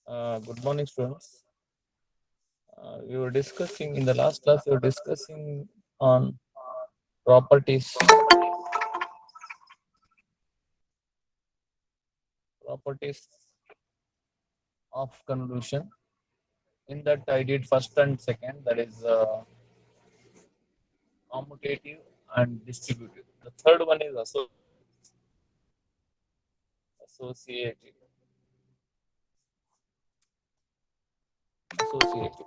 Good morning, students. We were discussing in the last class. We were discussing on properties of convolution. In that, I did first and second. That is commutative and distributive. The third one is associative. Associative.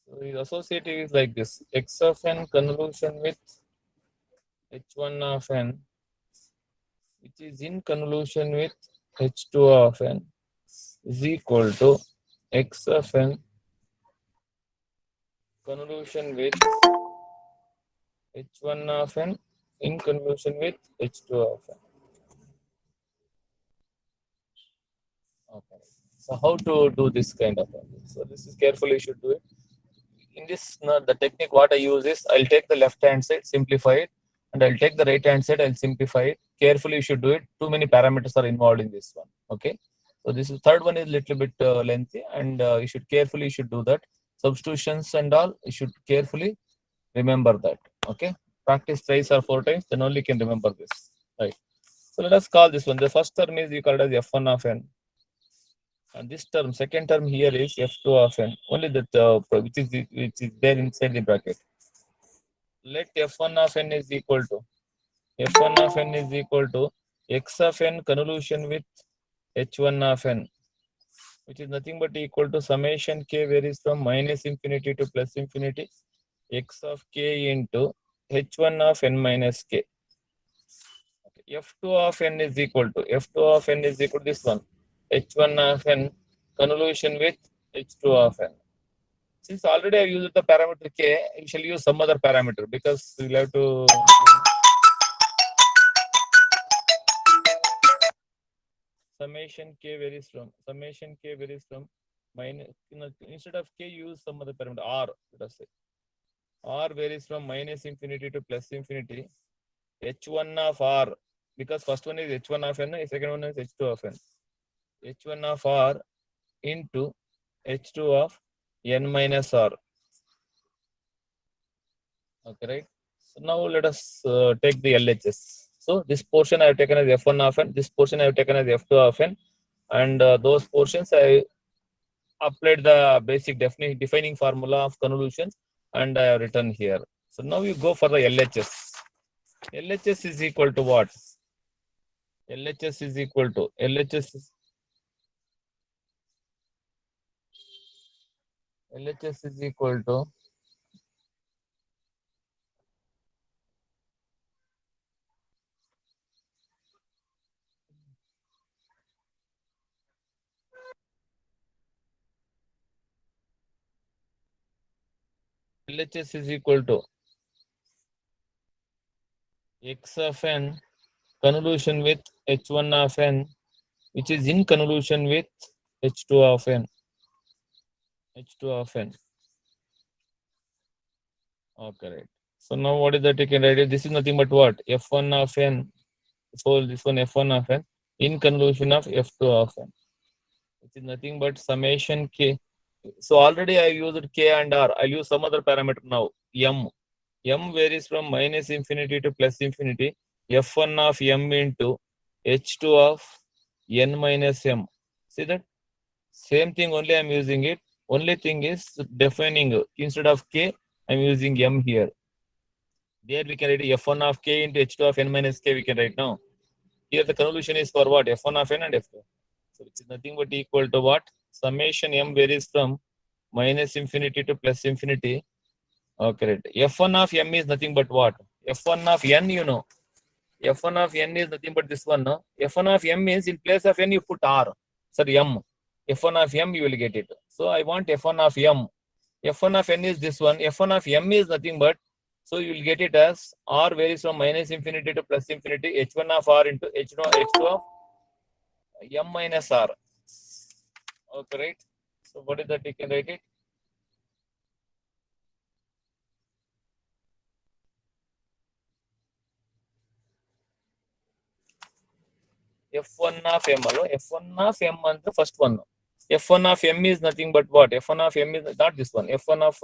So the associative is like this: x of n convolution with h1 of n, which is in convolution with h2 of n, is equal to x of n convolution with h1 of n in convolution with h2 of n. Okay. So how to do this kind of thing? So this is carefully you should do it. In this, the technique what I use is I'll take the left hand side, simplify it, and I'll take the right hand side, I'll simplify it. Carefully you should do it. Too many parameters are involved in this one. Okay. So this is third one is little bit lengthy, and you should carefully you should do that. Substitutions and all you should carefully remember that. Okay. Practice thrice or four times, then only can remember this. Right. So let us call this one. The first term is you call it as f1 of n. And this term, second term here is f2 of n. Only that which is there inside the bracket. Let f1 of n is equal to f1 of n is equal to x of n convolution with h1 of n, which is nothing but equal to summation k varies from minus infinity to plus infinity x of k into h1 of n minus k. Okay. f2 of n is equal to this one h1 of n convolution with h2 of n. Since already I used the parameter k, I shall use some other parameter because we'll have to summation k varies from minus, instead of k use some other parameter r, let us say r varies from minus infinity to plus infinity h1 of r, because first one is h1 of n, second one is h2 of n. h1 of r into h2 of n minus r. Okay, right? So now let us take the LHS. So this portion I have taken as f1 of n, this portion I have taken as f2 of n, and those portions I applied the basic defining formula of convolution, and I have written here. So now you go for the LHS. LHS is equal to what? LHS is equal to LHS is equal to LHS is equal to x of n convolution with h1 of n, which is in convolution with h2 of n. h2 of n. Okay, right. So now what is that you can write it? This is nothing but what? f1 of n. So this one f1 of n in convolution of f2 of n, which is nothing but summation k. So already I used k and r. I'll use some other parameter now. M. M varies from minus infinity to plus infinity. f1 of m into h2 of n minus m. See that? Same thing, only I'm using it. Only thing is defining instead of k, I'm using m here. There we can write f1 of k into h2 of n minus k, we can write now. Here the convolution is for what? f1 of n and f2. So which is nothing but equal to what? Summation m varies from minus infinity to plus infinity. Okay, right. f1 of m is nothing but what? f1 of n, you know. f1 of n is nothing but this one, no? f1 of m means in place of n you put r. Sorry, m. f1 of m you will get it. So I want f1 of m. f1 of n is this one. f1 of m is nothing but, so you will get it as r varies from minus infinity to plus infinity h1 of r into h2 of m minus r. Okay, right? So what is that you can write it? f1 of m allo, f1 of m and the first one. f1 of m is nothing but what? f1 of m is not this one. f1 of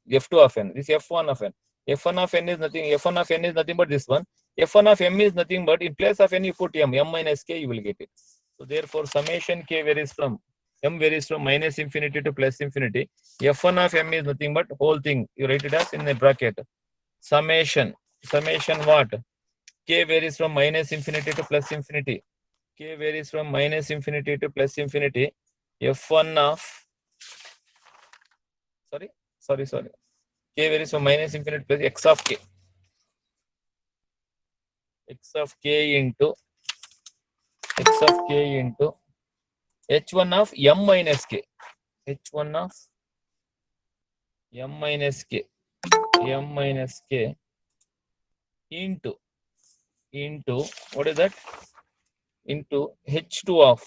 f2 of n. This f1 of n. f1 of n is nothing. f1 of n is nothing but this one. f1 of m is nothing but in place of n you put m minus k, you will get it. So therefore summation k varies from m varies from minus infinity to plus infinity. f1 of m is nothing but whole thing. You write it as in a bracket. Summation what? K varies from minus infinity to plus infinity. K varies from minus infinity to plus infinity. f1 of sorry. K varies from minus infinity plus x of k. X of k into h1 of m minus k. h1 of m minus k into what is that? Into h2 of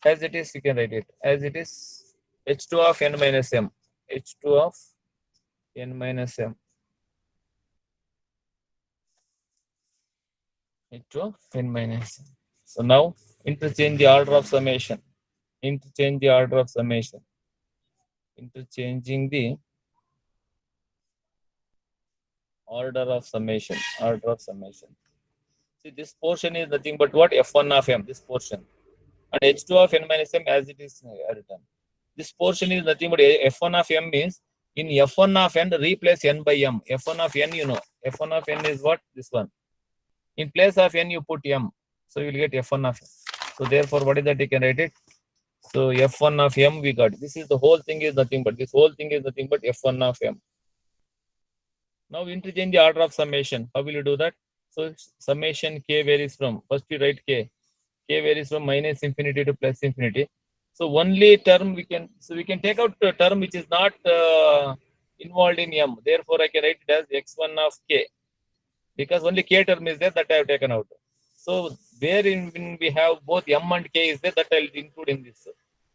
as it is, you can write it as it is, h2 of n minus m. h2 of n minus m. h2 of n minus m. So now interchange the order of summation. Interchanging the order of summation. See, this portion is nothing but what? f1 of m, this portion. And h2 of n minus m as it is written. This portion is nothing but f1 of m means in f1 of n replace n by m. f1 of n, you know. f1 of n is what? This one. In place of n you put m. So you will get f1 of m. So therefore what is that? You can write it. So f1 of m we got. This is the whole thing is nothing but f1 of m. Now interchange the order of summation. How will you do that? So summation k varies from, first you write k. K varies from minus infinity to plus infinity. So only term we can take out the term which is not involved in m. Therefore I can write it as x1 of k. Because only k term is there, that I have taken out. So when we have both m and k is there, that I will include in this.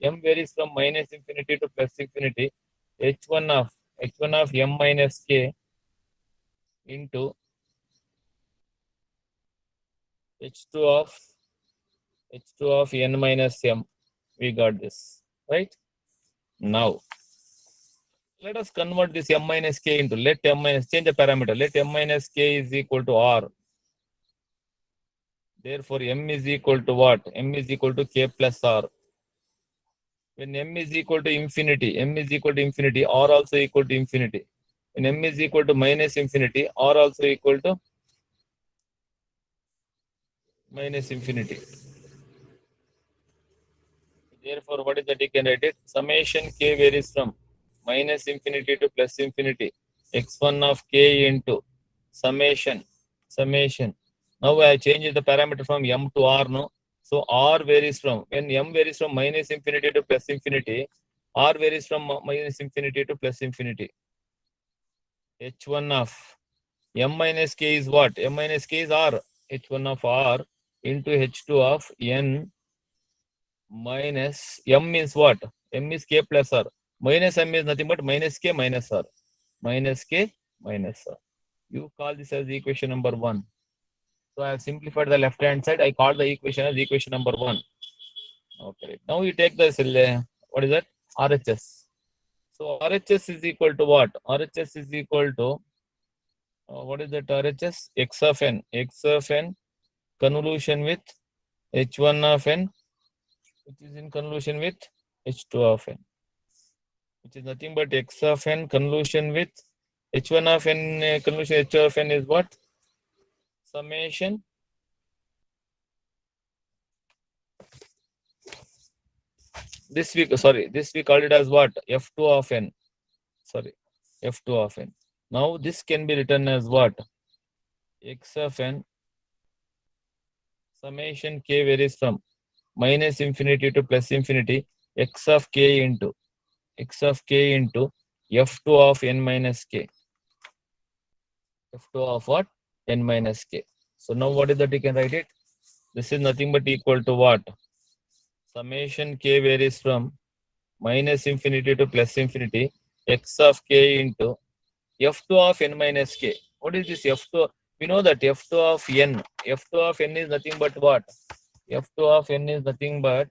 M varies from minus infinity to plus infinity. h1 of m minus k into h2 of n minus m. We got this, right? Now let us convert this m minus k into, change the parameter. Let m minus k is equal to r. Therefore m is equal to what? M is equal to k plus r. When m is equal to infinity, r also equal to infinity. When m is equal to minus infinity, r also equal to minus infinity. Therefore, what is that? You can write it. Summation k varies from minus infinity to plus infinity. x1 of k into summation. Now I change the parameter from m to r. No, so r varies from, when m varies from minus infinity to plus infinity, r varies from minus infinity to plus infinity. h1 of m minus k is what? M minus k is r. h1 of r into h2 of n minus m means what? M is k plus r. Minus m is nothing but minus k minus r. Minus k minus r. You call this as equation number 1. So I have simplified the left hand side. I call the equation as equation number 1. Okay. Now you take this, what is that? RHS. So RHS is equal to what? RHS is equal to, what is that RHS? X of n. X of n convolution with h1 of n, which is in convolution with h2 of n, which is nothing but x of n convolution with h1 of n convolution h2 of n is what? Summation this we called it as what? f2 of n. f2 of n. Now this can be written as what? X of n summation k varies from minus infinity to plus infinity, x of k into f2 of n minus k. f2 of what? N minus k. So now what is that? You can write it. This is nothing but equal to what? Summation k varies from minus infinity to plus infinity, x of k into f2 of n minus k. What is this f2? We know that f2 of n, f2 of n is nothing but what? f2 of n is nothing but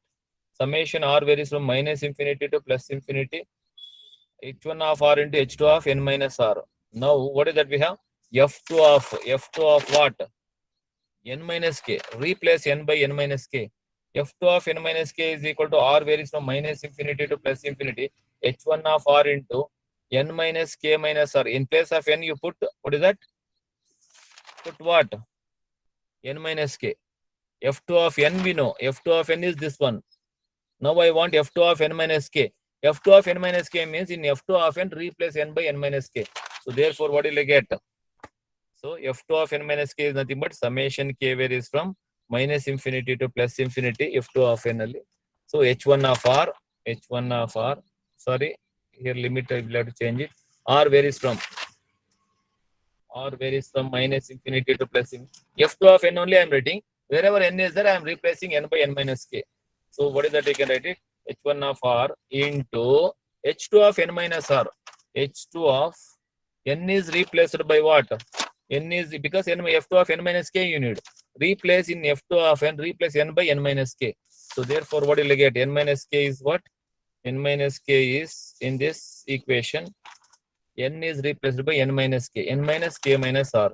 summation r varies from minus infinity to plus infinity, h1 of r into h2 of n minus r. Now, what is that we have? f2 of what? n minus k. Replace n by n minus k. f2 of n minus k is equal to r varies from minus infinity to plus infinity, h1 of r into n minus k minus r. In place of n, you put, what is that? Put what? n minus k. f2 of n we know. f2 of n is this one. Now I want f2 of n minus k. f2 of n minus k means in f2 of n, replace n by n minus k. So therefore, what will I get? So f2 of n minus k is nothing but summation k varies from minus infinity to plus infinity, f2 of n only. So h1 of r, sorry, here limit I will have to change it. R varies from minus infinity to plus infinity. f2 of n only I am writing. Wherever n is there, I am replacing n by n minus k. So what is that? I can write it h1 of r into h2 of n minus r. h2 of n is replaced by what? N is because n f2 of n minus k you need. Replace in f2 of n, replace n by n minus k. So therefore, what will I get? N minus k is what? N minus k is in this equation. N is replaced by n minus k. N minus k minus r.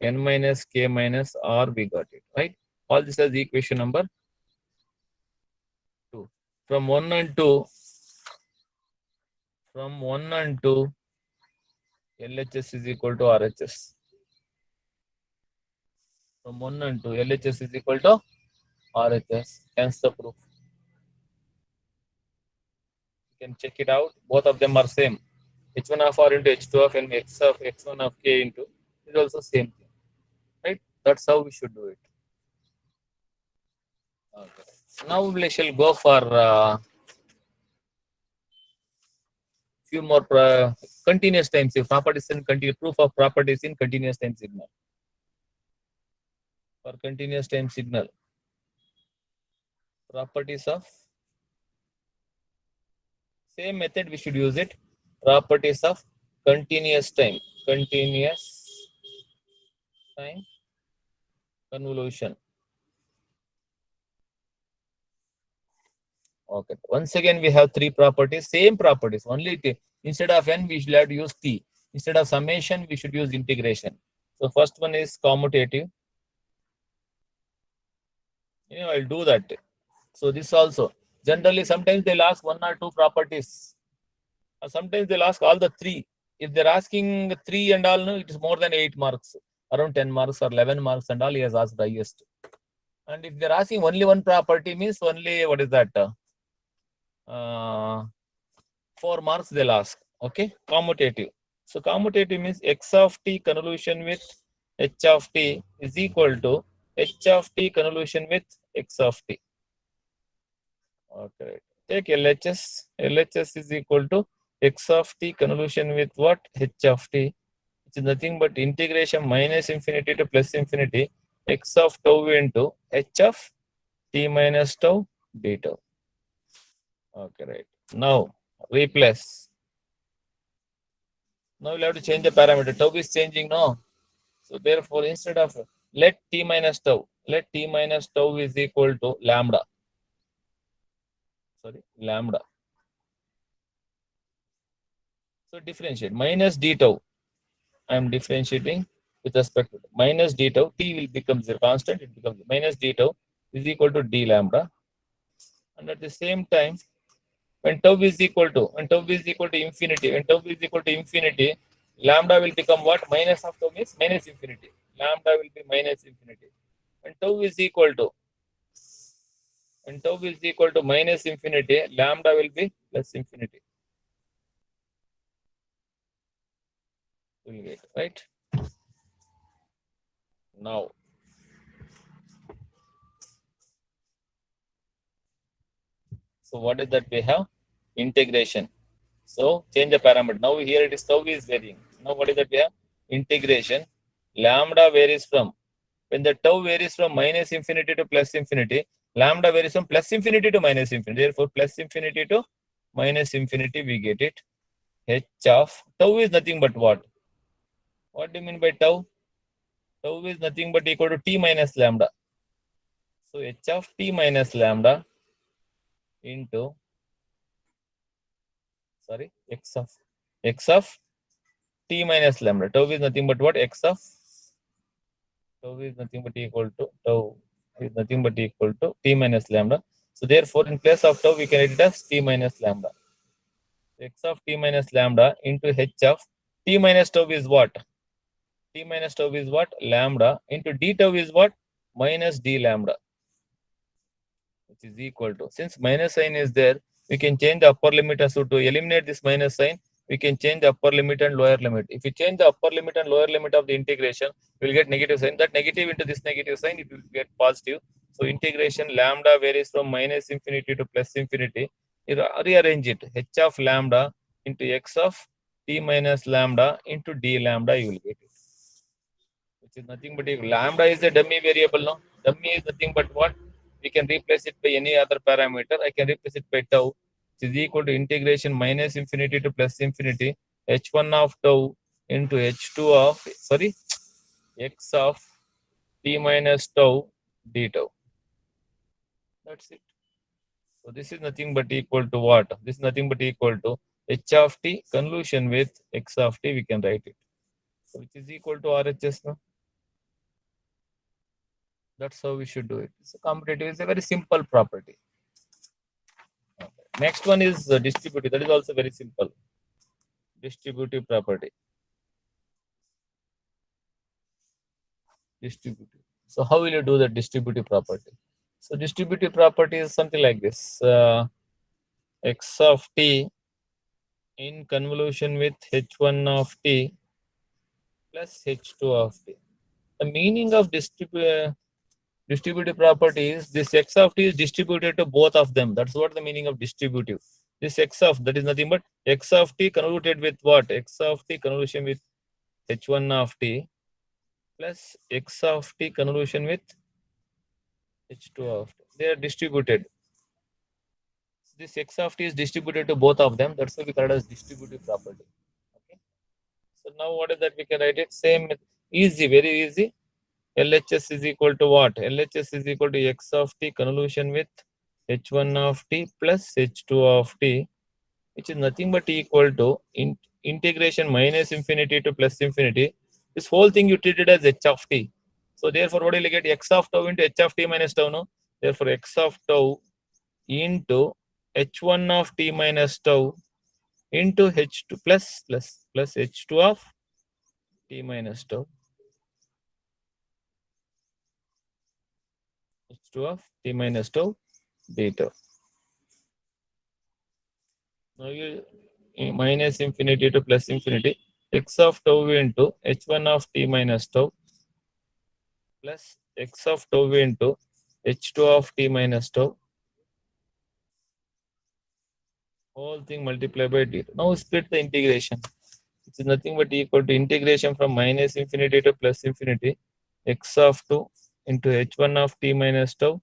N minus k minus r, we got it, right? All this is equation number 2. From 1 and 2, LHS is equal to RHS. From 1 and 2, LHS is equal to RHS. Hence the proof. You can check it out. Both of them are same. H1 of R into H2 of N, X of X1 of K into is also same thing. Right? That's how we should do it. Okay. Now we shall go for few more continuous time signal. Properties in proof of properties in continuous time signal. For continuous time signal, properties of same method we should use it. Properties of continuous time convolution. Okay. Once again, we have three properties, same properties. Only instead of n, we should have to use t. Instead of summation, we should use integration. So first one is commutative. I'll do that. So this also. Generally, sometimes they'll ask one or two properties. Sometimes they'll ask all the three. If they're asking three and all, no, it is more than 8 marks. Around 10 marks or 11 marks and all, he has asked the highest. And if they're asking only one property, means only, what is that? 4 marks they'll ask. Okay, commutative. So commutative means x of t convolution with h of t is equal to h of t convolution with x of t. Okay, take LHS. LHS is equal to x of t convolution with what? H of t, which is nothing but integration minus infinity to plus infinity x of tau into h of t minus tau d tau. Okay, right. Now replace. Now we'll have to change the parameter. Tau is changing now. So therefore, instead of let t minus tau is equal to lambda. Sorry, lambda. So differentiate minus d tau. I am differentiating with respect to minus d tau. T will become zero constant. It becomes minus d tau is equal to d lambda. And at the same time, when tau is equal to infinity, lambda will become what? Minus of tau means minus infinity. Lambda will be minus infinity. When tau is equal to minus infinity, lambda will be plus infinity. We'll get right now. So what is that we have? Integration. So change the parameter. Now here it is tau is varying. Now what is that we have? Integration. Lambda varies from, when the tau varies from minus infinity to plus infinity, lambda varies from plus infinity to minus infinity. Therefore, plus infinity to minus infinity, we get it. H of tau is nothing but what? What do you mean by tau? Tau is nothing but equal to t minus lambda. So h of t minus lambda into x of t minus lambda. Tau is nothing but what? Tau is nothing but equal to t minus lambda. So therefore, in place of tau, we can write it as t minus lambda. X of t minus lambda into h of t minus tau is what? T minus tau is what? Lambda into d tau is what? Minus d lambda, which is equal to, since minus sign is there, we can change the upper limit. So to eliminate this minus sign, we can change the upper limit and lower limit. If you change the upper limit and lower limit of the integration, we will get negative sign. That negative into this negative sign, it will get positive. So integration lambda varies from minus infinity to plus infinity. You rearrange it. H of lambda into x of t minus lambda into d lambda, you will get it. Which is nothing but lambda is a dummy variable, no? Dummy is nothing but what? We can replace it by any other parameter. I can replace it by tau, which is equal to integration minus infinity to plus infinity h1 of tau into h2 of, x of t minus tau d tau. That's it. So this is nothing but equal to what? This is nothing but equal to h of t convolution with x of t, we can write it. So which is equal to RHS, no? That's how we should do it. So commutative is a very simple property. Okay. Next one is distributive. That is also very simple. Distributive property. Distributive. So how will you do the distributive property? So distributive property is something like this. X of t in convolution with h1 of t plus h2 of t. The meaning of distributive property is this x of t is distributed to both of them. That's what the meaning of distributive. This x of, that is nothing but x of t convoluted with what? X of t convolution with h1 of t plus x of t convolution with h2 of t. They are distributed. This x of t is distributed to both of them. That's why we call it as distributive property. Okay. So now what is that? We can write it same, easy, very easy. LHS is equal to what? LHS is equal to x of t convolution with h1 of t plus h2 of t, which is nothing but equal to integration minus infinity to plus infinity. This whole thing you treat it as h of t. So therefore, what will you get? X of tau into h of t minus tau, no? Therefore, x of tau into h1 of t minus tau into h2 plus h2 of t minus tau. h2 of t minus tau d tau. Now you minus infinity to plus infinity, x of tau into h1 of t minus tau plus x of tau into h2 of t minus tau, whole thing multiplied by d. Now split the integration. It is nothing but equal to integration from minus infinity to plus infinity, x of 2 into h1 of t minus tau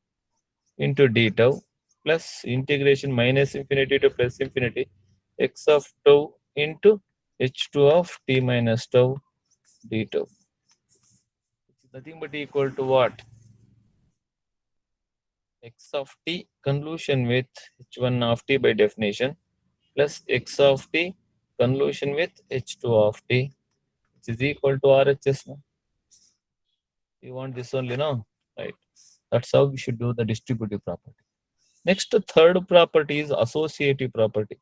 into d tau plus integration minus infinity to plus infinity, x of tau into h2 of t minus tau d tau. It is nothing but equal to what? X of t convolution with h1 of t by definition plus x of t convolution with h2 of t, which is equal to RHS. No? You want this only, no? Right. That's how we should do the distributive property. Next, third property is associative property.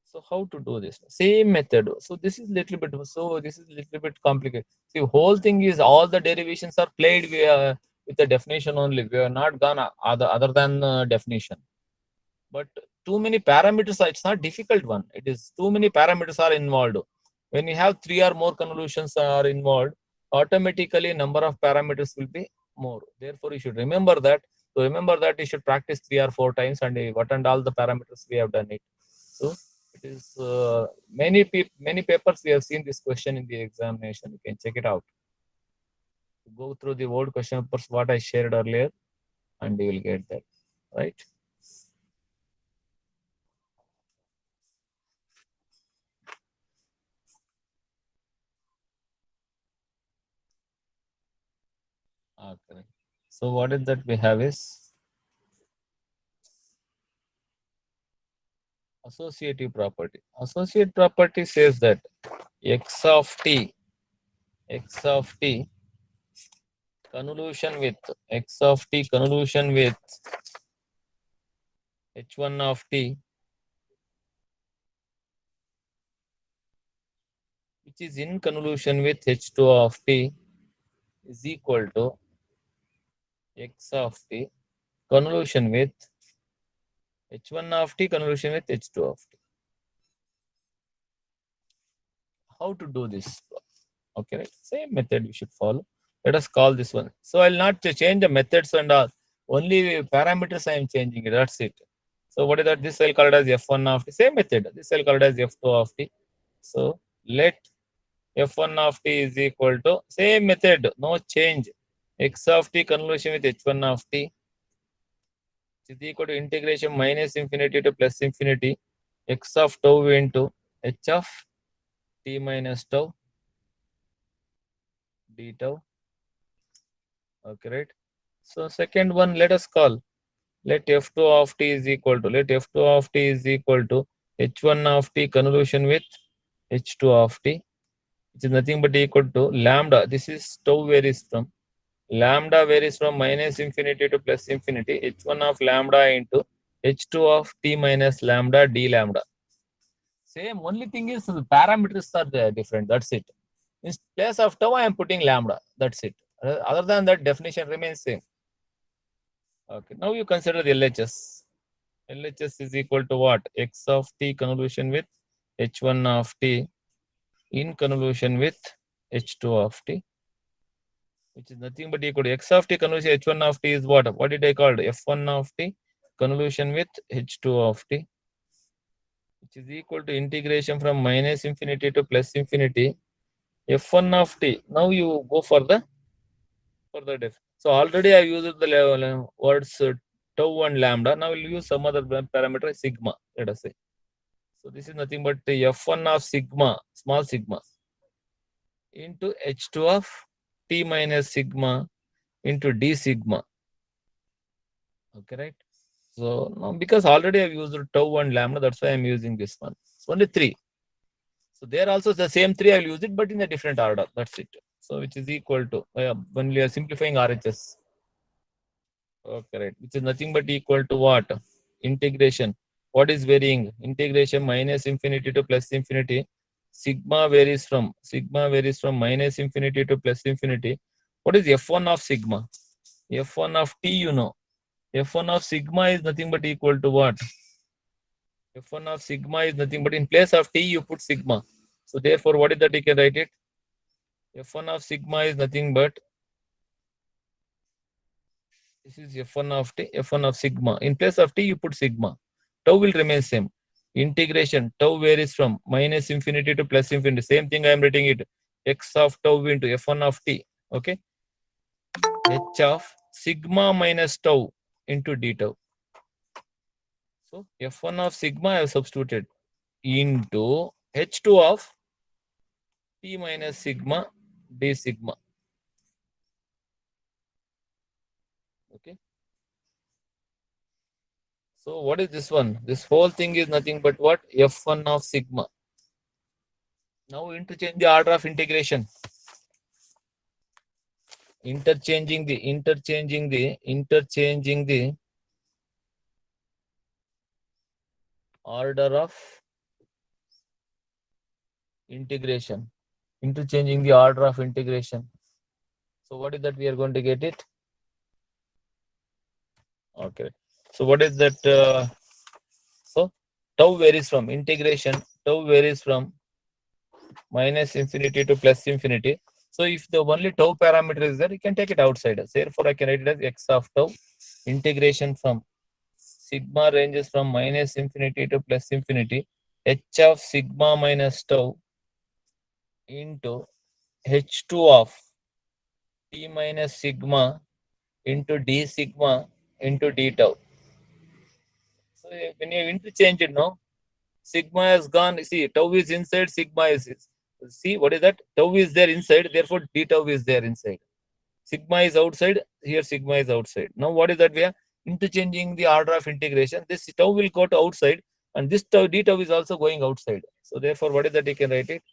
So how to do this? Same method. So this is little bit. So this is little bit complicated. See, whole thing is all the derivations are played with the definition only. We are not gone other than definition. But too many parameters. It's not difficult one. It is too many parameters are involved. When you have 3 or more convolutions are involved, automatically number of parameters will be more. Therefore, you should remember that. To remember that, you should practice 3 or 4 times and what and all the parameters we have done it. So it is many papers we have seen this question in the examination. You can check it out. Go through the old question papers what I shared earlier. and you will get that, right? Correct. So what is that we have is associative property. Associative property says that x of t convolution with x of t convolution with h1 of t, which is in convolution with h2 of t, is equal to x of t convolution with h1 of t convolution with h2 of t. How to do this? Okay, right? Same method we should follow. Let us call this one. So I'll not change the methods and all. Only parameters I am changing it. That's it. So what is that? This I'll call it as f1 of t. Same method. This I'll call it as f2 of t. So let f1 of t is equal to same method. No change. X of t convolution with h1 of t is equal to integration minus infinity to plus infinity x of tau into h of t minus tau d tau. Okay, right? So second one, let us call. Let f2 of t is equal to, h1 of t convolution with h2 of t, which is nothing but equal to lambda. This is tau varies from. Lambda varies from minus infinity to plus infinity. h1 of lambda into h2 of t minus lambda d lambda. Same, only thing is the parameters are different. That's it. In place of tau, I am putting lambda. That's it. Other than that, definition remains same. Okay, now you consider LHS. LHS is equal to what? X of t convolution with h1 of t in convolution with h2 of t, which is nothing but equal to x of t convolution h1 of t is what? What did I call it? f1 of t convolution with h2 of t, which is equal to integration from minus infinity to plus infinity f1 of t. Now you go for the further def. So already I used the words tau and lambda. Now we'll use some other parameter sigma, let us say. So this is nothing but the f1 of sigma, small sigma, into h2 of t minus sigma into d sigma. Okay, right? So now because already I've used tau and lambda, that's why I'm using this one. It's only 3. So there also the same 3 I'll use it, but in a different order. That's it. So which is equal to when we are simplifying RHS. Okay, right. Which is nothing but equal to what? Integration. What is varying? Integration minus infinity to plus infinity. Sigma varies from minus infinity to plus infinity. What is f1 of sigma? F1 of t, you know. F1 of sigma is nothing but equal to what? F1 of sigma is nothing but in place of t you put sigma. So therefore, what is that you can write it? F1 of sigma is nothing but this is f1 of t, f1 of sigma. In place of t, you put sigma. Tau will remain same. Integration, tau varies from minus infinity to plus infinity. Same thing I am writing it. X of tau into f1 of t. Okay. H of sigma minus tau into d tau. So f1 of sigma I have substituted into h2 of t minus sigma d sigma. Okay. So what is this one? This whole thing is nothing but what? F1 of sigma. Now interchange the order of integration. Interchanging the order of integration. Interchanging the order of integration. So what is that we are going to get it? Okay. So what is that? So tau varies from integration. Tau varies from minus infinity to plus infinity. So if the only tau parameter is there, you can take it outside. Therefore, I can write it as x of tau integration from sigma ranges from minus infinity to plus infinity. H of sigma minus tau into h2 of t minus sigma into d sigma into d tau. So when you interchange it, no, sigma has gone. See, tau is inside, sigma is. See, what is that? Tau is there inside, therefore d tau is there inside. Sigma is outside, here sigma is outside. Now, what is that? We are interchanging the order of integration. This tau will go to outside, and this tau, d tau is also going outside. So, therefore, what is that? You can write it.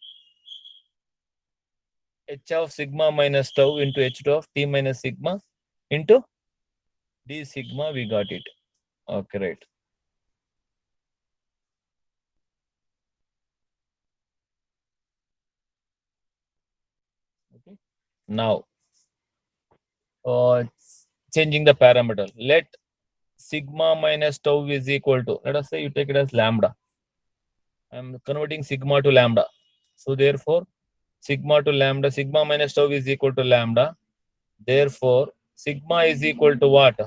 H of sigma minus tau into H2 of t minus sigma into d sigma, we got it. Okay, right. Okay. Now, changing the parameter. Let sigma minus tau is equal to, let us say you take it as lambda. I am converting sigma to lambda. So, therefore, sigma to lambda, sigma minus tau is equal to lambda. Therefore, sigma is equal to what?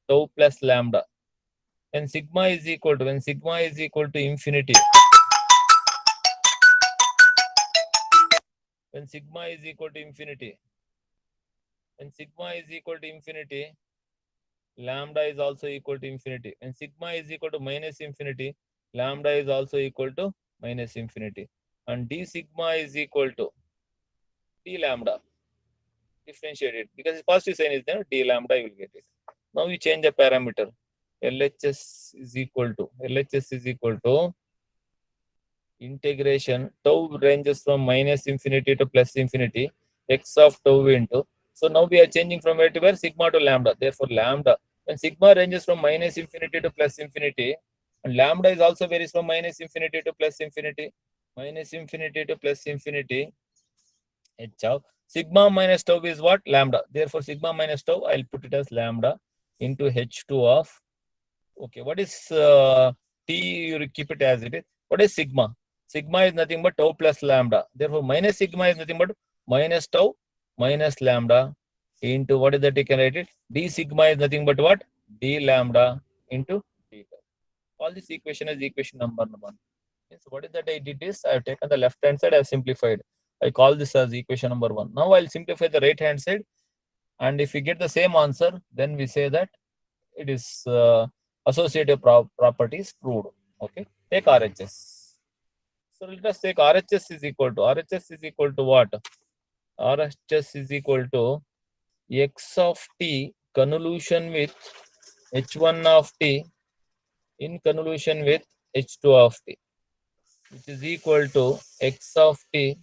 Tau plus lambda. When sigma is equal to infinity, when sigma is equal to infinity, when sigma is equal to infinity, lambda is also equal to infinity. When sigma is equal to minus infinity, lambda is also equal to minus infinity. And d sigma is equal to d lambda. Differentiate it because positive sign is there, d lambda you will get it. Now we change the parameter. LHS is equal to integration tau ranges from minus infinity to plus infinity x of tau into. So now we are changing from where to where, sigma to lambda. Therefore lambda, when sigma ranges from minus infinity to plus infinity, and lambda is also varies from minus infinity to plus infinity, h of sigma minus tau is what? Lambda. Therefore sigma minus tau, I'll put it as lambda into h2 of, okay, what is t? You keep it as it is. What is sigma? Sigma is nothing but tau plus lambda. Therefore, minus sigma is nothing but minus tau minus lambda into, what is that? You can write it. D sigma is nothing but what? D lambda into d tau. All this equation is equation number 1. So what is that I did is I have taken the left hand side, I have simplified. I call this as equation number 1. Now I'll simplify the right hand side, and if we get the same answer, then we say that it is associative properties proved. Okay, take RHS. So let us take RHS is equal to what? RHS is equal to x of t convolution with h1 of t in convolution with h2 of t, which is equal to x of t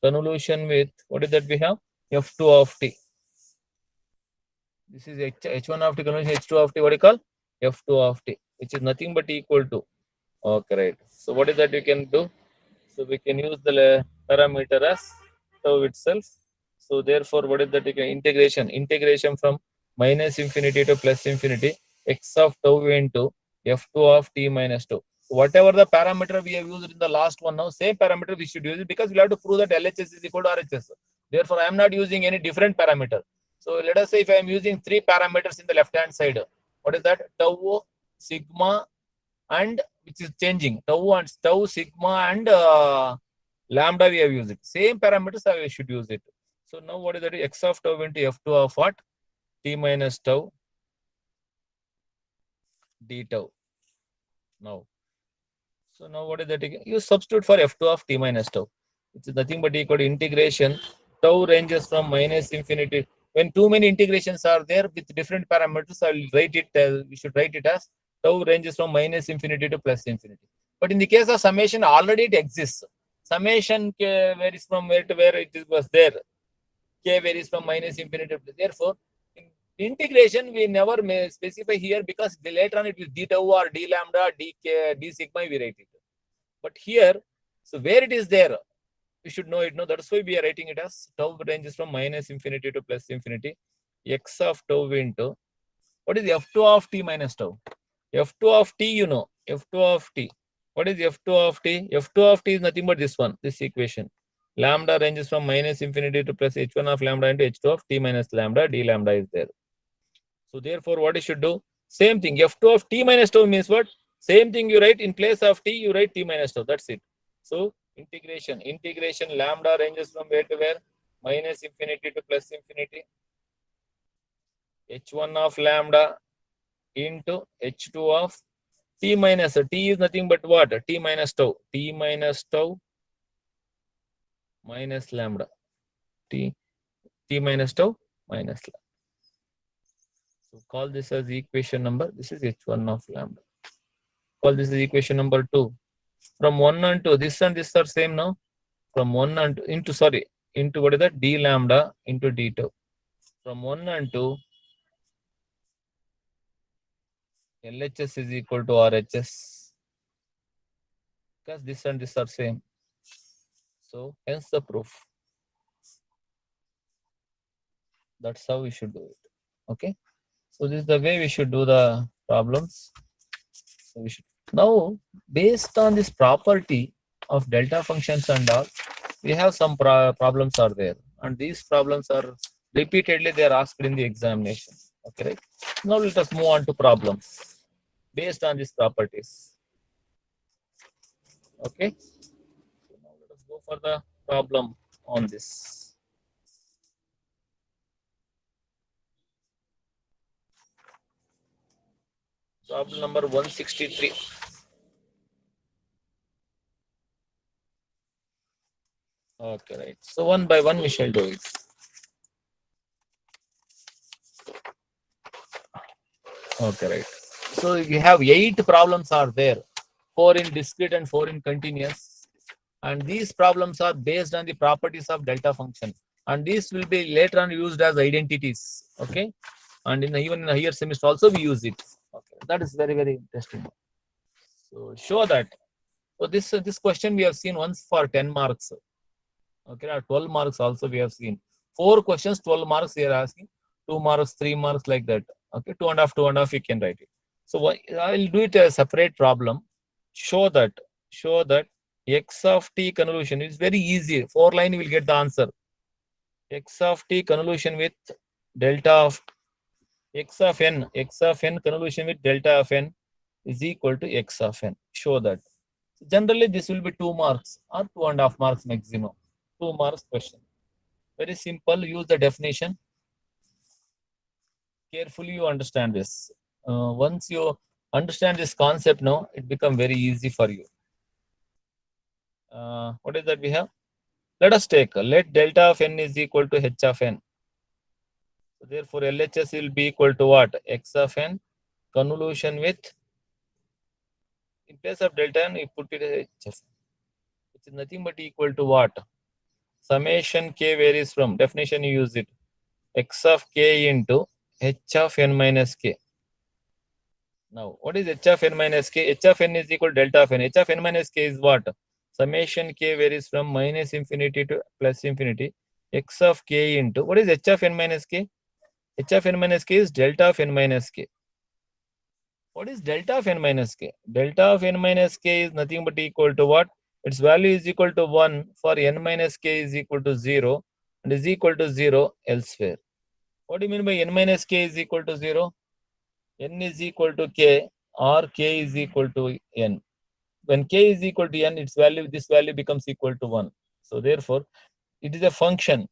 convolution with, what is that we have? f2 of t. This is h1 of t convolution h2 of t, what do you call? f2 of t, which is nothing but equal to, okay, right. So what is that you can do? So we can use the parameter as tau itself. So therefore, what is that you can integration from minus infinity to plus infinity, x of tau into f2 of t minus 2. Whatever the parameter we have used in the last one, now same parameter we should use it, because we have to prove that LHS is equal to RHS. Therefore, I am not using any different parameter. So let us say if I am using 3 parameters in the left hand side, what is that? Tau, sigma, and which is changing, tau, sigma, and lambda we have used it. Same parameters I should use it. So now what is that? X of tau into f2 of what? T minus tau d tau. Now, so now what is that? You substitute for f2 of t minus tau. It's nothing but equal to integration. Tau ranges from minus infinity. When too many integrations are there with different parameters, I will write it. We should write it as tau ranges from minus infinity to plus infinity. But in the case of summation, already it exists. Summation varies from where to where it was there. K varies from minus infinity to. Therefore, in integration we never may specify here, because later on it is d tau or d lambda, d sigma we write it. But here, so where it is there, we should know it. No, that's why we are writing it as tau ranges from minus infinity to plus infinity. X of tau into, what is f2 of t minus tau? f2 of t, you know, f2 of t. What is f2 of t? f2 of t is nothing but this one, this equation. Lambda ranges from minus infinity to plus h1 of lambda into h2 of t minus lambda, d lambda is there. So therefore, what you should do? Same thing, f2 of t minus tau means what? Same thing you write, in place of t, you write t minus tau. That's it. So integration lambda ranges from where to where? Minus infinity to plus infinity. h1 of lambda into h2 of t minus, t is nothing but what? T minus tau. T minus tau minus lambda. T minus tau minus lambda. So call this as equation number. This is h1 of lambda. Call this is equation number 2. From 1 and 2, this and this are same now. From 1 and into, sorry, into what is that? D lambda into d tau. From 1 and 2, LHS is equal to RHS. Because this and this are same. So hence the proof. That's how we should do it. Okay. So this is the way we should do the problems. So we should now, based on this property of delta functions and all, we have some problems are there, and these problems are repeatedly they are asked in the examination. Okay, right? Now let us move on to problems based on these properties. Okay. So now let us go for the problem on this. Problem number 163. Okay, right. So one by one we shall do it. Okay, right. So we have 8 problems are there, 4 in discrete and 4 in continuous. And these problems are based on the properties of delta function. And these will be later on used as identities. Okay. And even in the higher semester also we use it. Okay. That is very, very interesting. So show that. So this question we have seen once for 10 marks. Okay, 12 marks also we have seen. 4 questions, 12 marks they are asking. 2 marks, 3 marks like that. Okay, 2.5, you can write it. So I'll do it as a separate problem. Show that x of t convolution is very easy. 4 line you will get the answer. X of t convolution with delta of x of n convolution with delta of n is equal to x of n. Show that. Generally, this will be 2 marks or 2.5 marks maximum. 2 marks question. Very simple. Use the definition. Carefully you understand this. Once you understand this concept now, it becomes very easy for you. What is that we have? Let us take, let delta of n is equal to h of n. So therefore, LHS will be equal to what? X of n convolution with, in place of delta n, you put it as h of n, which is nothing but equal to what? Summation k varies from, definition you use it, x of k into h of n minus k. Now, what is h of n minus k? H of n is equal to delta of n. H of n minus k is what? Summation k varies from minus infinity to plus infinity. X of k into, what is h of n minus k? H of n minus k is delta of n minus k. What is delta of n minus k? Delta of n minus k is nothing but equal to what? Its value is equal to 1 for n minus k is equal to 0 and is equal to 0 elsewhere. What do you mean by n minus k is equal to 0? N is equal to k or k is equal to n. When k is equal to n, its value, this value becomes equal to 1. So therefore, it is a function.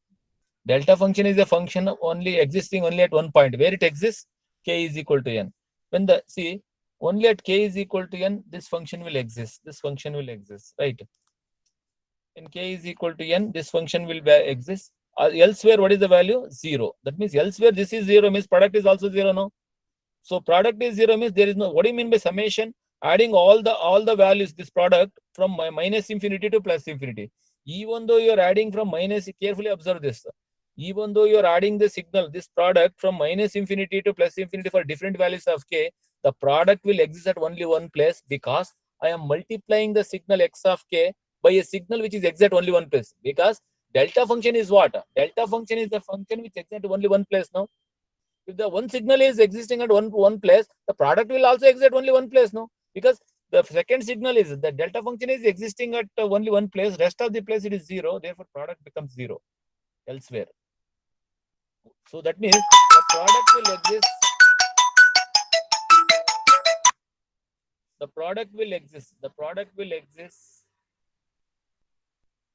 Delta function is a function only existing only at one point. Where it exists, k is equal to n. When the, see, only at k is equal to n, this function will exist. This function will exist, right? When k is equal to n, this function will exist. Elsewhere, what is the value? 0. That means elsewhere, this is 0, means product is also 0, no? So product is 0 means there is no, what do you mean by summation? Adding all the values, this product from minus infinity to plus infinity. Even though you are adding from minus, carefully observe this. Even though you are adding the signal, this product from minus infinity to plus infinity for different values of k, the product will exist at only one place because I am multiplying the signal x of k by a signal which is exact only one place. Because delta function is what? Delta function is the function which exists at only one place now. If the one signal is existing at one place, the product will also exist at only one place, no? Because the second signal is the delta function is existing at only one place, rest of the place it is 0, therefore product becomes 0 elsewhere. So that means the product will exist. The product will exist. The product will exist.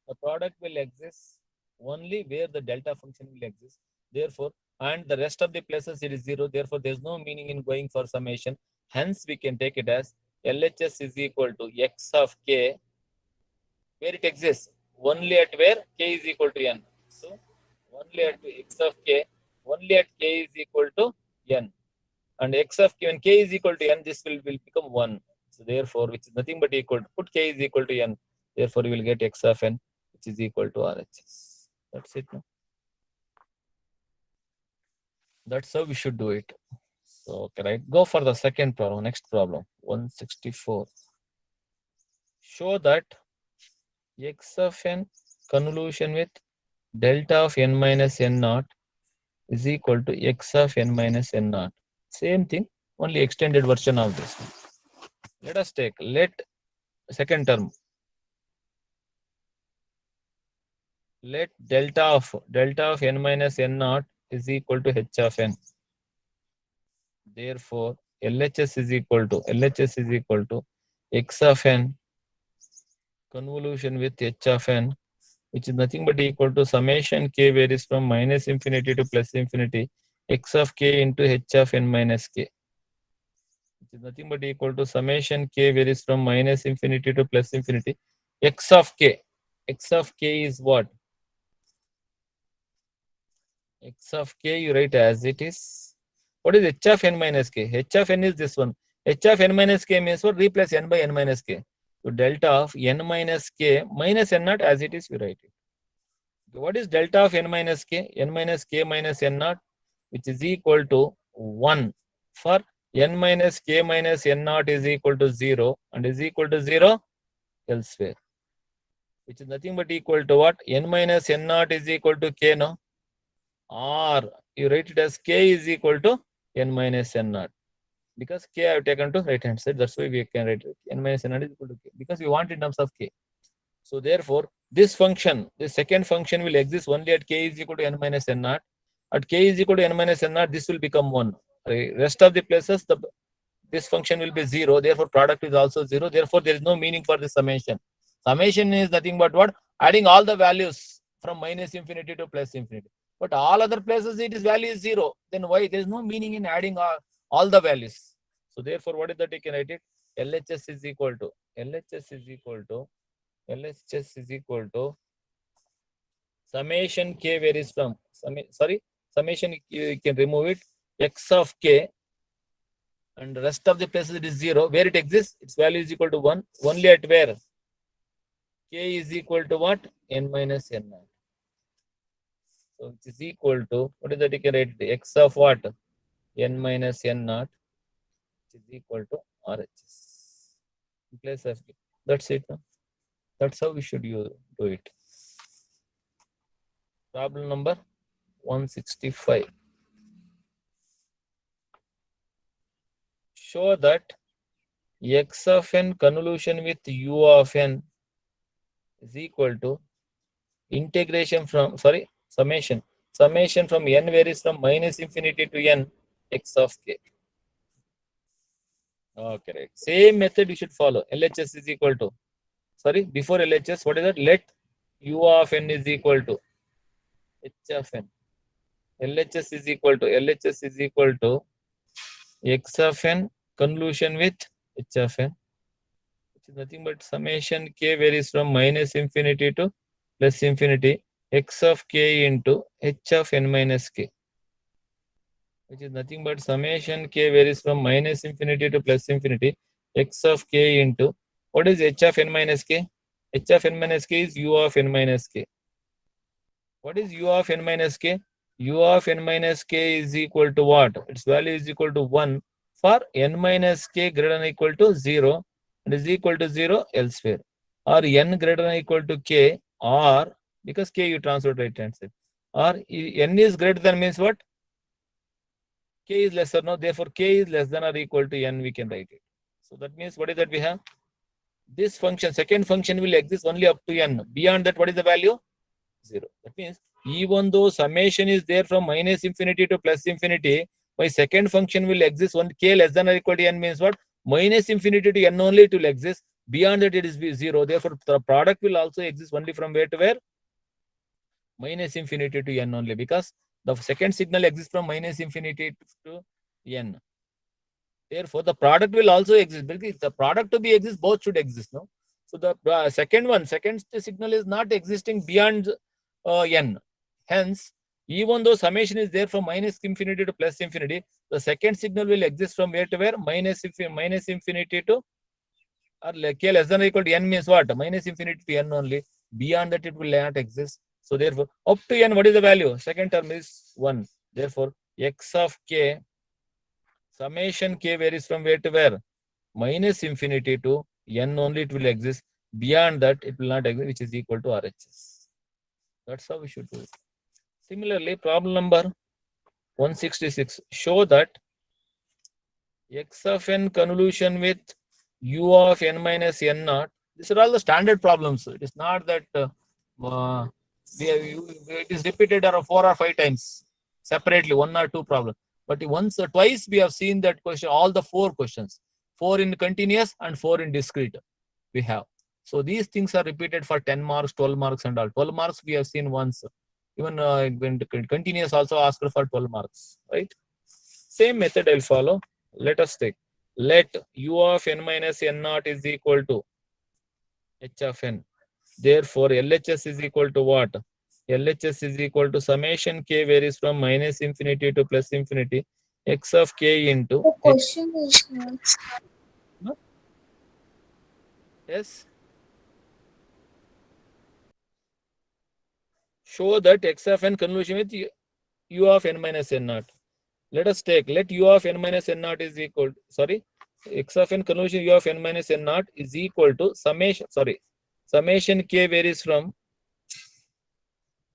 The product will exist only where the delta function will exist. Therefore, and the rest of the places it is 0. Therefore, there is no meaning in going for summation. Hence, we can take it as LHS is equal to x of k, where it exists only at where k is equal to n. So, only at x of k, only at k is equal to n. And x of k, when k is equal to n, this will become 1. So, therefore, which is nothing but equal to, put k is equal to n. Therefore, we will get x of n, which is equal to RHS. That's it. No? That's how we should do it. So, okay, right. Go for the second problem. Next problem, 164. Show that x of n convolution with delta of n minus n naught is equal to x of n minus n naught. Same thing, only extended version of this. Let us take, let second term, let delta of n minus n naught is equal to h of n. Therefore, LHS is equal to x of n convolution with h of n, which is nothing but equal to summation k varies from minus infinity to plus infinity x of k into h of n minus k, which is nothing but equal to summation k varies from minus infinity to plus infinity x of k. X of k is what? X of k you write as it is. What is h of n minus k? H of n is this one. H of n minus k means what? Replace n by n minus k. So delta of n minus k minus n naught as it is, we write it. What is delta of n minus k? N minus k minus n naught, which is equal to 1 for n minus k minus n naught is equal to 0 and is equal to 0 elsewhere, which is nothing but equal to what? N minus n naught is equal to k, no? Or you write it as k is equal to n minus n naught. Because k I have taken to right hand side, that's why we can write it. N minus n naught is equal to k, because we want in terms of k. So therefore, this function, the second function will exist only at k is equal to n minus n naught. At k is equal to n minus n naught, this will become 1. Rest of the places, this function will be 0. Therefore, product is also 0. Therefore, there is no meaning for the summation. Summation is nothing but what? Adding all the values from minus infinity to plus infinity. But all other places, its value is 0. Then why? There is no meaning in adding all the values. So therefore, what is that? You can write it. LHS is equal to summation k varies from summation, you can remove it, x of k, and the rest of the places it is 0. Where it exists, its value is equal to 1. Only at where? K is equal to what? N minus n naught. So it is equal to, what is that? You can write x of what? N minus n naught, which is equal to RHS. In place of k. That's it. No? That's how we should do it. Problem number 165. Show that x of n convolution with u of n is equal to integration from, summation from n varies from minus infinity to n x of k. Okay, right. Same method you should follow. LHS is equal to, before LHS, what is that? Let u of n is equal to h of n. LHS is equal to x of n convolution with h of n, which is nothing but summation k varies from minus infinity to plus infinity x of k into h of n minus k, which is nothing but summation k varies from minus infinity to plus infinity x of k into, what is h of n minus k? H of n minus k is u of n minus k. What is u of n minus k? U of n minus k is equal to what? Its value is equal to 1 for n minus k greater than or equal to 0 and is equal to 0 elsewhere. Or n greater than or equal to k, or because k you transfer to right hand side. Or n is greater than means what? K is lesser, no? Therefore, k is less than or equal to n, we can write it. So that means what is that we have? This function, second function will exist only up to n. Beyond that, what is the value? 0. That means even though summation is there from minus infinity to plus infinity, my second function will exist when k less than or equal to n means what? Minus infinity to n only it will exist. Beyond that, it is 0. Therefore, the product will also exist only from where to where? Minus infinity to n only, because The second signal exists from minus infinity to n. Therefore, the product will also exist. Because the product to be exist, both should exist. No. So the second signal is not existing beyond n. Hence, even though summation is there from minus infinity to plus infinity, the second signal will exist from where to where? Minus infinity to, or k less than or equal to n means what? Minus infinity to n only. Beyond that, it will not exist. So therefore, up to n, what is the value? Second term is 1. Therefore, x of k, summation k varies from where to where? Minus infinity to n only it will exist. Beyond that, it will not exist, which is equal to RHS. That's how we should do it. Similarly, problem number 166. Show that x of n convolution with u of n minus n naught. These are all the standard problems. It is not that it is repeated around 4 or 5 times separately, 1 or 2 problems. But once or twice we have seen that question, all the 4 questions, 4 in continuous and 4 in discrete we have. So these things are repeated for 10 marks, 12 marks and all. 12 marks we have seen once. Even when continuous also asked for 12 marks, right? Same method I'll follow. Let us take. Let u of n minus n naught is equal to h of n. Therefore, LHS is equal to what? LHS is equal to summation k varies from minus infinity to plus infinity x of k into The h. question is not. No? Yes. Show that x of n convolution with u of n minus n naught. Let us take, let u of n minus n naught is equal, sorry, x of n convolution u of n minus n naught is equal to summation k varies from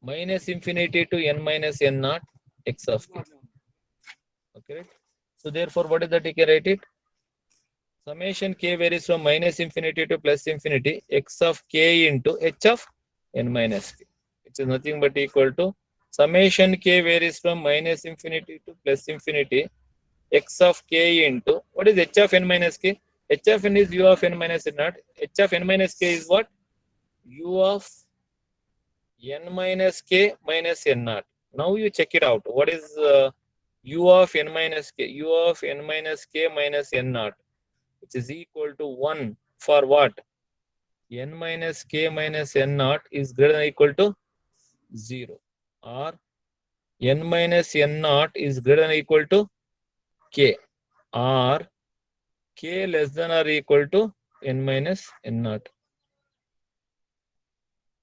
minus infinity to n minus n naught x of k. Okay, right? So therefore, what is that? You can write it. Summation k varies from minus infinity to plus infinity x of k into h of n minus k, which is nothing but equal to summation k varies from minus infinity to plus infinity x of k into, what is h of n minus k? H of n is u of n minus n naught. H of n minus k is what? U of n minus k minus n naught. Now you check it out. What is u of n minus k? U of n minus k minus n naught, which is equal to 1 for what? N minus k minus n naught is greater than or equal to 0, or n minus n naught is greater than or equal to k, or k less than or equal to n minus n naught.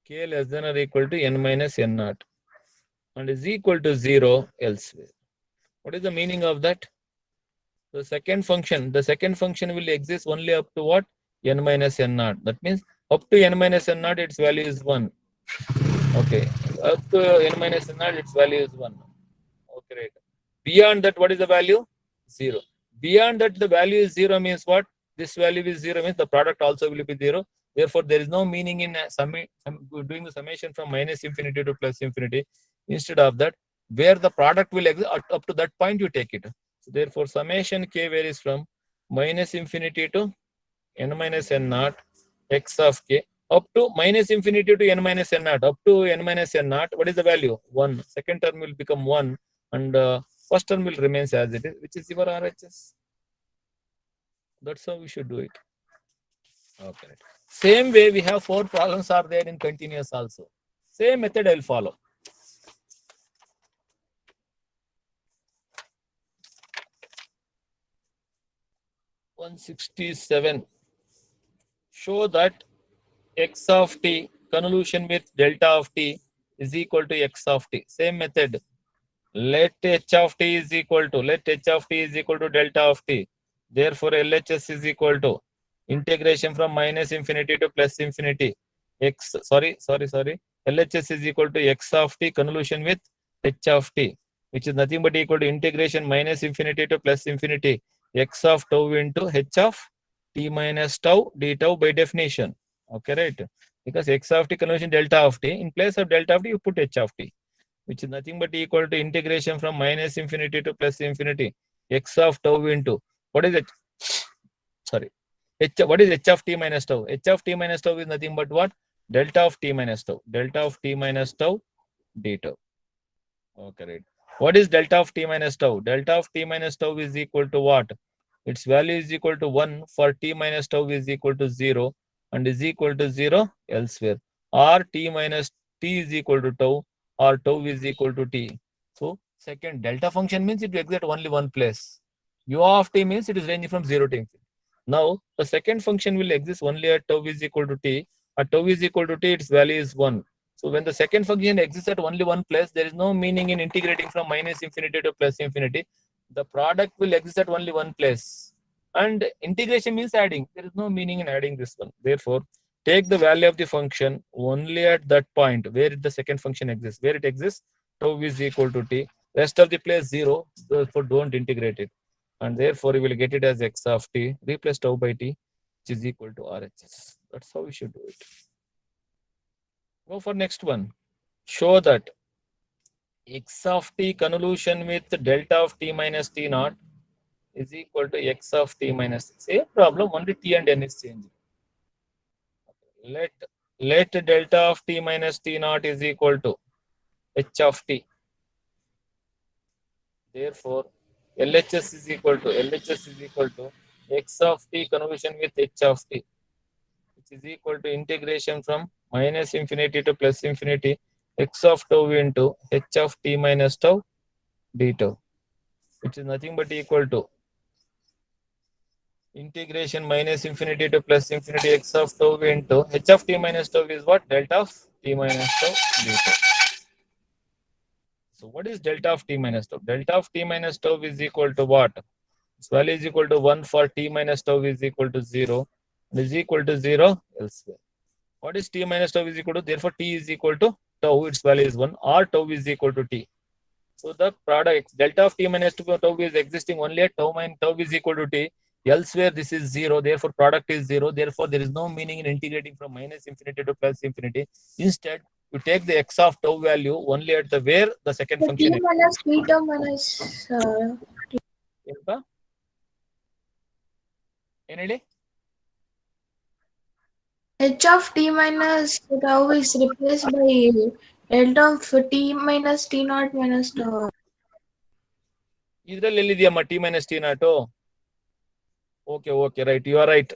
K less than or equal to n minus n naught and is equal to 0 elsewhere. What is the meaning of that? The second function will exist only up to what? N minus n naught. That means up to n minus n naught, its value is 1. Okay. Up to n minus n naught, its value is 1. Okay, right. Beyond that, what is the value? 0. Beyond that, the value is 0 means what? This value is 0 means the product also will be 0. Therefore, there is no meaning in doing the summation from minus infinity to plus infinity. Instead of that, where the product will exist, up to that point, you take it. So therefore, summation k varies from minus infinity to n minus n naught x of k up to minus infinity to n minus n naught. Up to n minus n naught, what is the value? 1. Second term will become 1 and first term will remain as it is, which is your RHS. That's how we should do it. Okay. Same way, we have 4 problems are there in continuous also. Same method I will follow. (167). Show that x of t convolution with delta of t is equal to x of t. Same method. Let h of t is equal to delta of t. Therefore, LHS is equal to integration from minus infinity to plus infinity. LHS is equal to x of t convolution with h of t, which is nothing but equal to integration minus infinity to plus infinity x of tau into h of t minus tau d tau by definition. Okay, right? Because x of t convolution delta of t, in place of delta of t, you put h of t, which is nothing but equal to integration from minus infinity to plus infinity x of tau into, what is it? Sorry. What is h of t minus tau? H of t minus tau is nothing but what? Delta of t minus tau. Delta of t minus tau d tau. Okay, right. What is delta of t minus tau? Delta of t minus tau is equal to what? Its value is equal to 1 for t minus tau is equal to 0 and is equal to 0 elsewhere. Or t minus t is equal to tau or tau is equal to t. So second delta function means it will exist only one place. U of t means it is ranging from 0 to infinity. Now the second function will exist only at tau is equal to t. At tau is equal to t, its value is 1. So when the second function exists at only one place, there is no meaning in integrating from minus infinity to plus infinity. The product will exist at only one place. And integration means adding. There is no meaning in adding this one. Therefore, take the value of the function only at that point where the second function exists. Where it exists, tau is equal to t. Rest of the place 0. Therefore, don't integrate it. And therefore, you will get it as x of t. Replace tau by t, which is equal to RHS. That's how we should do it. Go for next one. Show that x of t convolution with delta of t minus t naught is equal to x of t minus. Same problem, only t and n is changing. Let delta of t minus t naught is equal to h of t. Therefore, LHS is equal to x of t convolution with h of t, which is equal to integration from minus infinity to plus infinity x of tau into h of t minus tau d tau, which is nothing but equal to integration minus infinity to plus infinity x of tau into h of t minus tau is what? Delta of t minus tau d tau. So what is delta of t minus tau? Delta of t minus tau is equal to what? Its value is equal to 1 for t minus tau is equal to 0 and is equal to 0 elsewhere. What is t minus tau is equal to? Therefore, t is equal to tau, its value is 1, or tau is equal to t. So the product delta of t minus tau is existing only at tau is equal to t. Elsewhere, this is 0. Therefore, product is 0. Therefore, there is no meaning in integrating from minus infinity to plus infinity. Instead, you take the x of tau value only at the where the second The function t minus t term minus is. ಏನು ಹೇಳಿ h of t minus tau is replaced by delta of t minus t naught minus tau. ಇದರಲ್ಲಿ ಎಲ್ಲಿದೆಯಮ್ಮ T minus T naught okay right, you are right,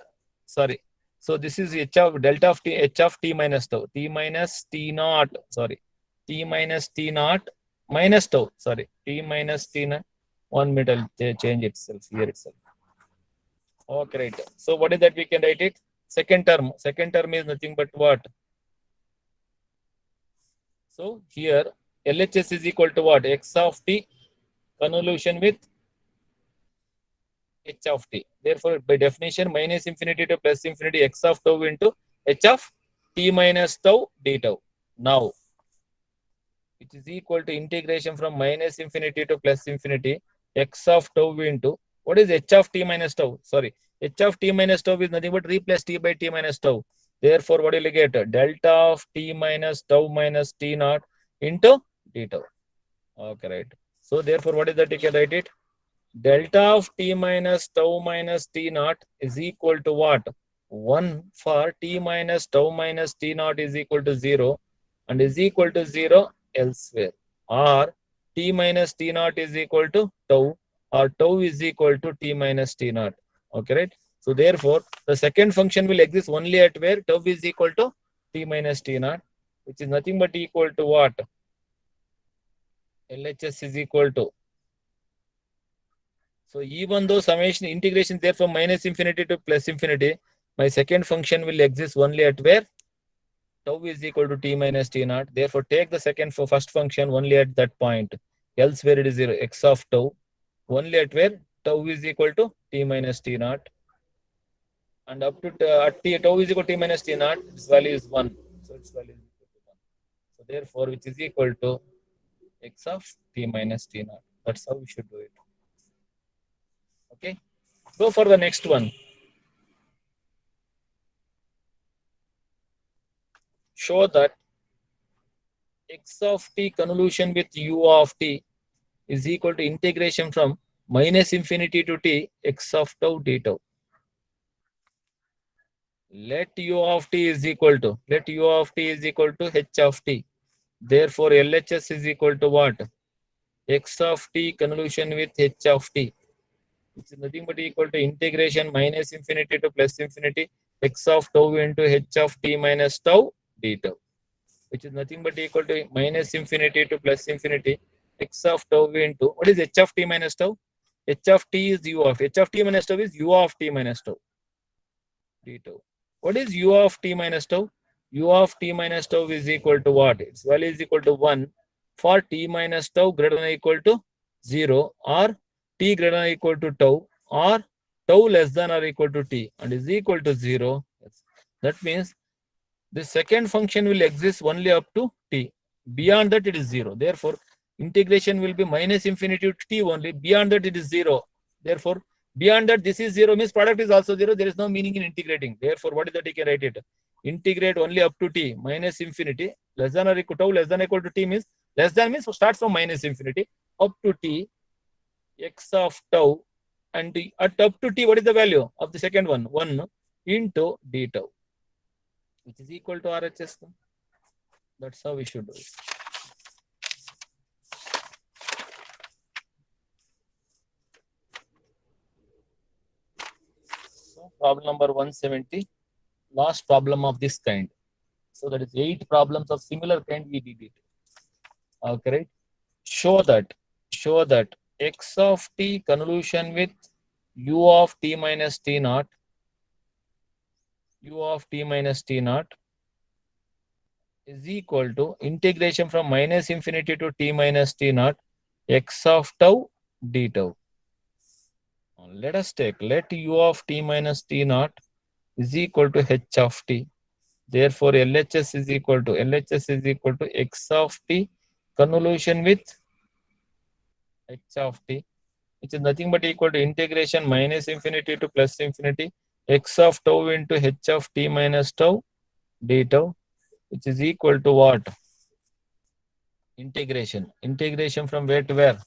sorry. So this is h of delta of t minus tau, t minus t naught, sorry, t minus t naught minus tau, sorry, t minus t naught. 1 minute, I'll change itself here itself. Okay, right. So what is that? We can write it second term. Second term is nothing but what? So here LHS is equal to what? X of t convolution with h of t. Therefore, by definition, minus infinity to plus infinity x of tau into h of t minus tau d tau. Now, it is equal to integration from minus infinity to plus infinity x of tau into what is h of t minus tau? Sorry, h of t minus tau is nothing but replace t by t minus tau. Therefore, what will you get? Delta of t minus tau minus t naught into d tau. Okay, right. So, therefore, what is that? You can write it. Delta of t minus tau minus t naught is equal to what? 1 for t minus tau minus t naught is equal to 0 and is equal to 0 elsewhere. Or t minus t naught is equal to tau or tau is equal to t minus t naught. Okay, right? So therefore, the second function will exist only at where tau is equal to t minus t naught, which is nothing but equal to what? LHS is equal to. So even though summation integration there from minus infinity to plus infinity, my second function will exist only at where tau is equal to t minus t naught. Therefore, take the second for first function only at that point. Elsewhere it is 0, x of tau. Only at where tau is equal to t minus t naught. And up to tau is equal to t minus t naught, its value is 1. So its value is equal to 1. So therefore, which is equal to x of t minus t naught. That's how we should do it. Okay. Go for the next one. Show that x of t convolution with u of t is equal to integration from minus infinity to t x of tau d tau. Let u of t is equal to h of t. Therefore, LHS is equal to what? x of t convolution with h of t, which is nothing but equal to integration minus infinity to plus infinity x of tau into h of t minus tau d tau, which is nothing but equal to minus infinity to plus infinity x of tau into, what is h of t minus tau? H of t is u of, h of t minus tau is u of t minus tau d tau. What is u of t minus tau? U of t minus tau is equal to what? Its value is equal to 1 for t minus tau greater than or equal to 0, or t greater than or equal to tau, or tau less than or equal to t and is equal to 0. That means the second function will exist only up to t. Beyond that it is 0. Therefore, integration will be minus infinity to t only. Beyond that it is 0. Therefore, beyond that this is 0 means product is also 0. There is no meaning in integrating. Therefore, what is that? You can write it. Integrate only up to t minus infinity less than or equal to tau less than or equal to t means less than means starts from minus infinity up to t x of tau, and at up to t what is the value of the second one? 1 into d tau, which is equal to RHS. That's how we should do it. So problem number 170, last problem of this kind. So that is 8 problems of similar kind we did it. Okay, right? Show that x of t convolution with u of t minus t naught, u of t minus t naught is equal to integration from minus infinity to t minus t naught x of tau d tau. Let us take, let u of t minus t naught is equal to h of t. Therefore, LHS is equal to x of t convolution with h of t, which is nothing but equal to integration minus infinity to plus infinity x of tau into h of t minus tau d tau, which is equal to what? Integration from where to where?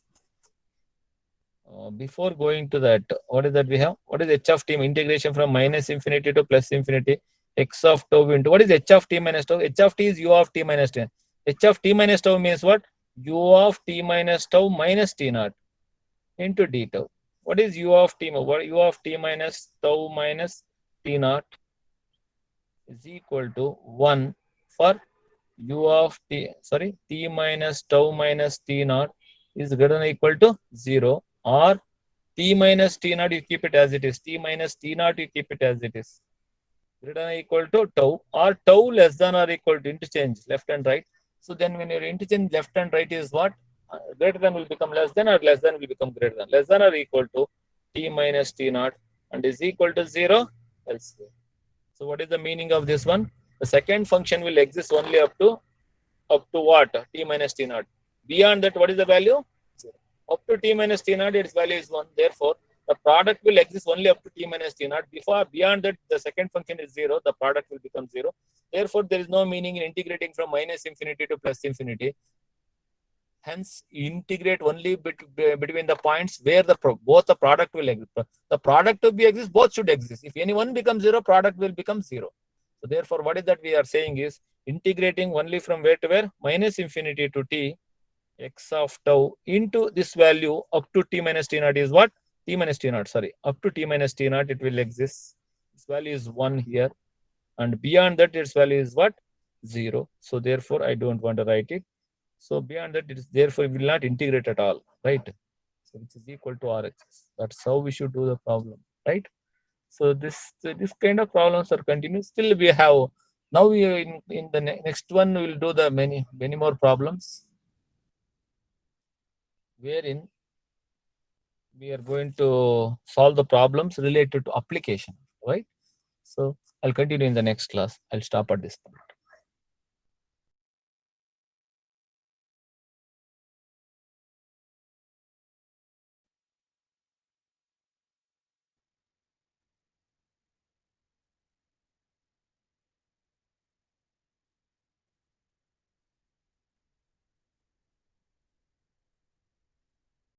Before going to that, what is that we have? What is h of t? Integration from minus infinity to plus infinity x of tau into, what is h of t minus tau? H of t is u of t minus t. H of t minus tau means what? U of t minus tau minus t naught into d tau. What is u of t? What u of t minus tau minus t naught is equal to 1 for u of t, sorry, t minus tau minus t naught is greater than or equal to 0, or t minus t naught you keep it as it is, t minus t naught you keep it as it is, greater than or equal to tau, or tau less than or equal to, interchange left and right. So then when your interchange left and right is what? Greater than will become less than, or less than will become greater than. Less than or equal to t minus t naught and is equal to 0 elsewhere. So what is the meaning of this one? The second function will exist only up to what? T minus t naught. Beyond that, what is the value? 0. Up to t minus t naught, its value is 1. Therefore, the product will exist only up to t minus t naught. Beyond that, the second function is 0. The product will become 0. Therefore, there is no meaning in integrating from minus infinity to plus infinity. Hence, integrate only between the points where both the product will exist. The product to be exist, both should exist. If any one becomes 0, product will become 0. So therefore, what is that we are saying is integrating only from where to where? Minus infinity to t x of tau into this value up to t minus t naught is what? T minus t naught, sorry. Up to t minus t naught, it will exist. This value is 1 here. And beyond that, its value is what? 0. So therefore, I don't want to write it. So beyond that, it is therefore we will not integrate at all, right? So which is equal to RHS. That's how we should do the problem, right? So this kind of problems are continuous. Still we have, now we in the next one we will do the many more problems, wherein we are going to solve the problems related to application, right? So I'll continue in the next class. I'll stop at this point.